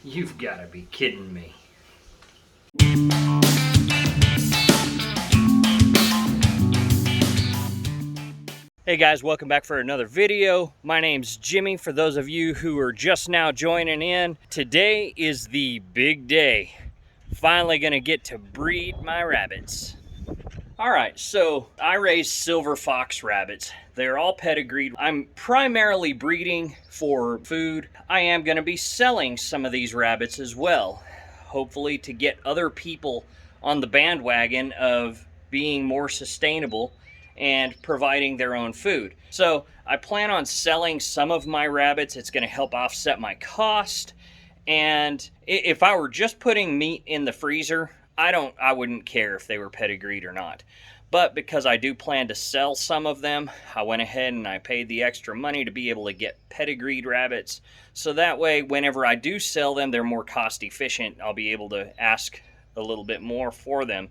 You've got to be kidding me. Hey guys, welcome back for another video. My name's Jimmy. For those of you who are just now joining in, today is the big day. Finally gonna get to breed my rabbits. All right, so I raise silver fox rabbits. They're all pedigreed. I'm primarily breeding for food. I am gonna be selling some of these rabbits as well, hopefully to get other people on the bandwagon of being more sustainable and providing their own food. So I plan on selling some of my rabbits. It's gonna help offset my cost. And if I were just putting meat in the freezer, I wouldn't care if they were pedigreed or not. But because I do plan to sell some of them, I went ahead and I paid the extra money to be able to get pedigreed rabbits. So that way, whenever I do sell them, they're more cost efficient. I'll be able to ask a little bit more for them.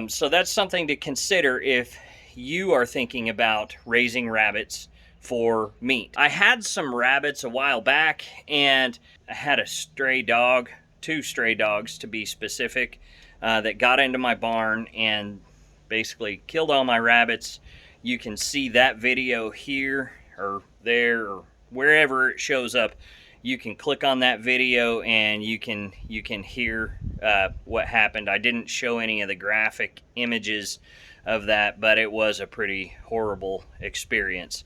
So that's something to consider if you are thinking about raising rabbits for meat. I had some rabbits a while back, and I had a stray dog, 2 stray dogs to be specific, that got into my barn and basically killed all my rabbits. You can see that video here or there or wherever it shows up. You can click on that video and you can hear what happened. I didn't show any of the graphic images of that, but it was a pretty horrible experience.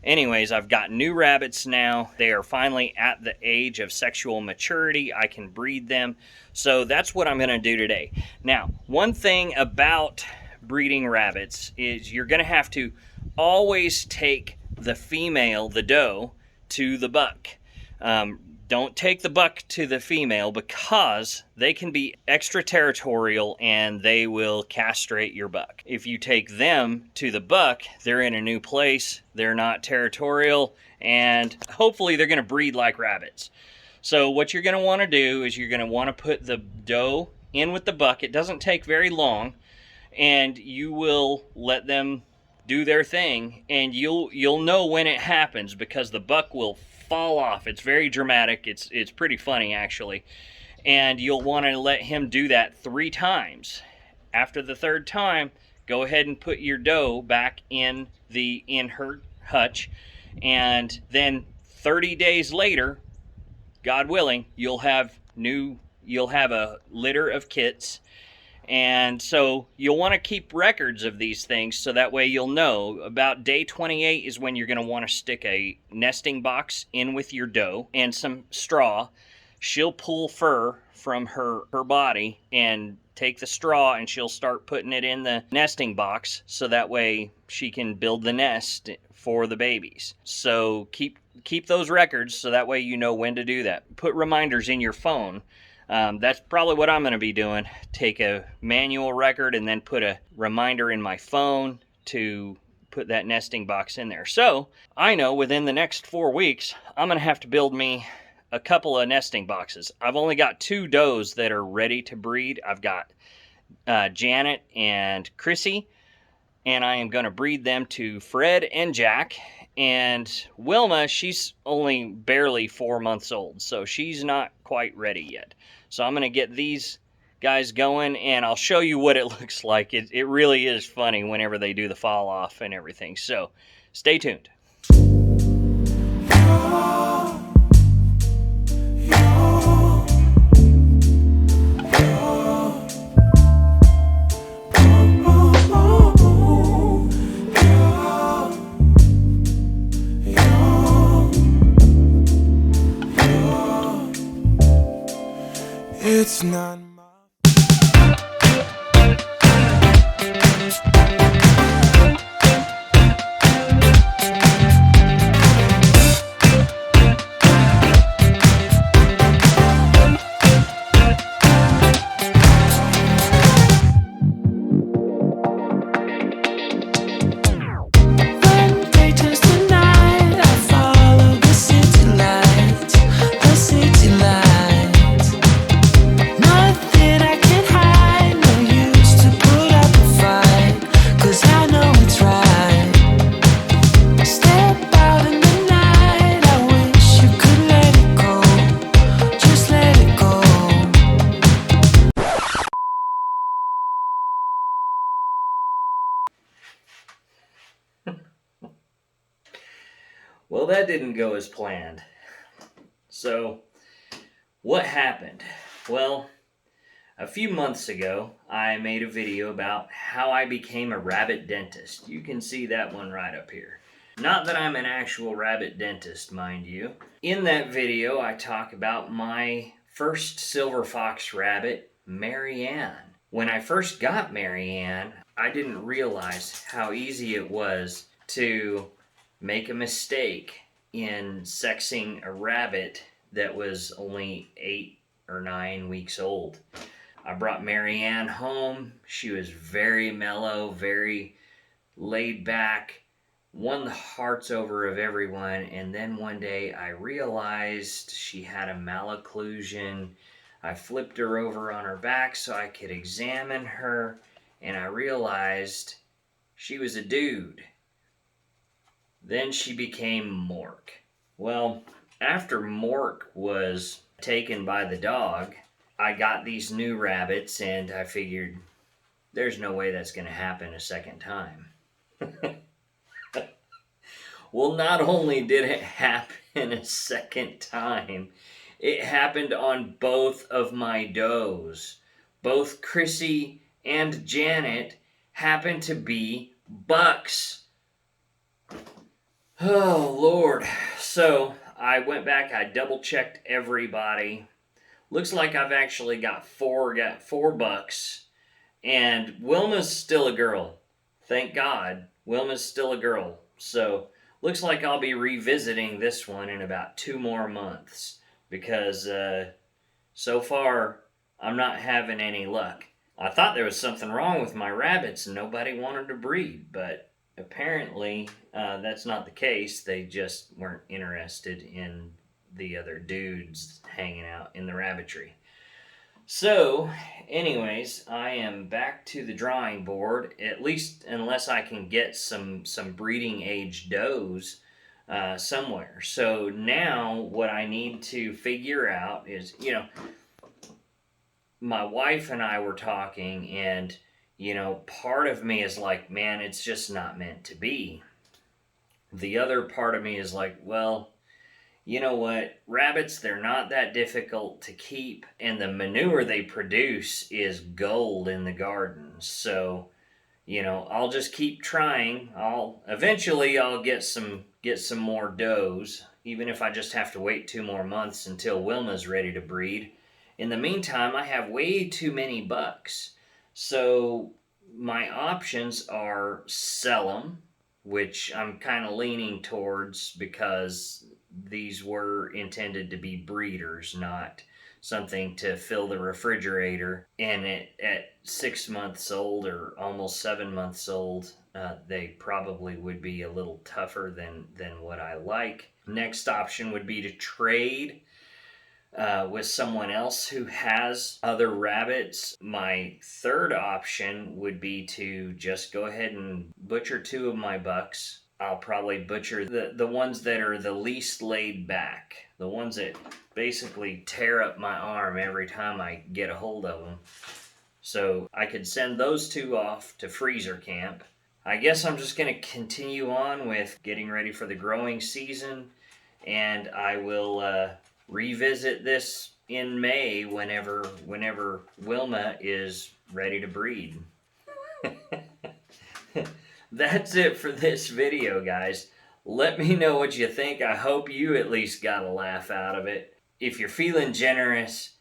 Anyways, I've got new rabbits now. They are finally at the age of sexual maturity. I can breed them. So that's what I'm going to do today. Now, one thing about breeding rabbits is you're going to have to always take the female, the doe, to the buck. Don't take the buck to the female because they can be extraterritorial and they will castrate your buck. If you take them to the buck, they're in a new place, they're not territorial, and hopefully they're going to breed like rabbits. So what you're going to want to do is you're going to want to put the doe in with the buck. It doesn't take very long, and you will let them do their thing, and you'll know when it happens because the buck will fall off. It's very dramatic. It's pretty funny actually, and you'll want to let him do that 3 times. After the 3rd time, go ahead and put your doe back in her hutch, and then 30 days later, God willing, you'll have a litter of kits. And so you'll want to keep records of these things so that way you'll know. About day 28 is when you're going to want to stick a nesting box in with your doe and some straw. She'll pull fur from her body and take the straw, and she'll start putting it in the nesting box so that way she can build the nest for the babies. So keep those records so that way you know when to do that. Put reminders in your phone. That's probably what I'm going to be doing. Take a manual record and then put a reminder in my phone to put that nesting box in there. So I know within the next 4 weeks, I'm going to have to build me a couple of nesting boxes. I've only got 2 does that are ready to breed. I've got Janet and Chrissy, and I am going to breed them to Fred and Jack. And Wilma, she's only barely 4 months old, so she's not quite ready yet. So I'm going to get these guys going, and I'll show you what it looks like. It really is funny whenever they do the fall off and everything. So stay tuned. It's not my Nothing Well, that didn't go as planned. So, what happened? Well, a few months ago, I made a video about how I became a rabbit dentist. You can see that one right up here. Not that I'm an actual rabbit dentist, mind you. In that video, I talk about my first silver fox rabbit, Marianne. When I first got Marianne, I didn't realize how easy it was to make a mistake in sexing a rabbit that was only 8 or 9 weeks old. I brought Marianne home. She was very mellow, very laid back, won the hearts over of everyone. And then one day I realized she had a malocclusion. I flipped her over on her back so I could examine her, and I realized she was a dude. Then she became Mork. Well, after Mork was taken by the dog, I got these new rabbits, and I figured there's no way that's going to happen a second time. Well, not only did it happen a second time, it happened on both of my does. Both Chrissy and Janet happened to be bucks. Oh, Lord. So I went back, I double checked everybody. Looks like I've actually got four bucks, and Wilma's still a girl. Thank God, Wilma's still a girl. So looks like I'll be revisiting this one in about 2 more months, because so far I'm not having any luck. I thought there was something wrong with my rabbits and nobody wanted to breed, but apparently that's not the case. They just weren't interested in the other dudes hanging out in the rabbitry. So, anyways, I am back to the drawing board, at least unless I can get some breeding age does somewhere. So now what I need to figure out is, my wife and I were talking, and, part of me is like, man, it's just not meant to be. The other part of me is like, well, you know what? Rabbits, they're not that difficult to keep, and the manure they produce is gold in the garden. So, I'll just keep trying. Eventually I'll get some more does, even if I just have to wait 2 more months until Wilma's ready to breed. In the meantime, I have way too many bucks. So my options are sell them, which I'm kind of leaning towards, because these were intended to be breeders, not something to fill the refrigerator. And at 6 months old, or almost 7 months old, they probably would be a little tougher than what I like. Next option would be to trade with someone else who has other rabbits. My third option would be to just go ahead and butcher 2 of my bucks. I'll probably butcher the ones that are the least laid back, the ones that basically tear up my arm every time I get a hold of them. So I could send those 2 off to freezer camp. I guess I'm just going to continue on with getting ready for the growing season, and I will revisit this in May whenever Wilma is ready to breed. That's it for this video, guys. Let me know what you think. I hope you at least got a laugh out of it. If you're feeling generous,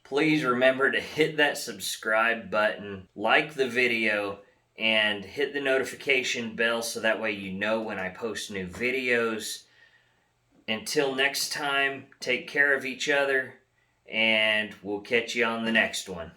please remember to hit that subscribe button, like the video, and hit the notification bell so that way you know when I post new videos. Until next time, take care of each other, and we'll catch you on the next one.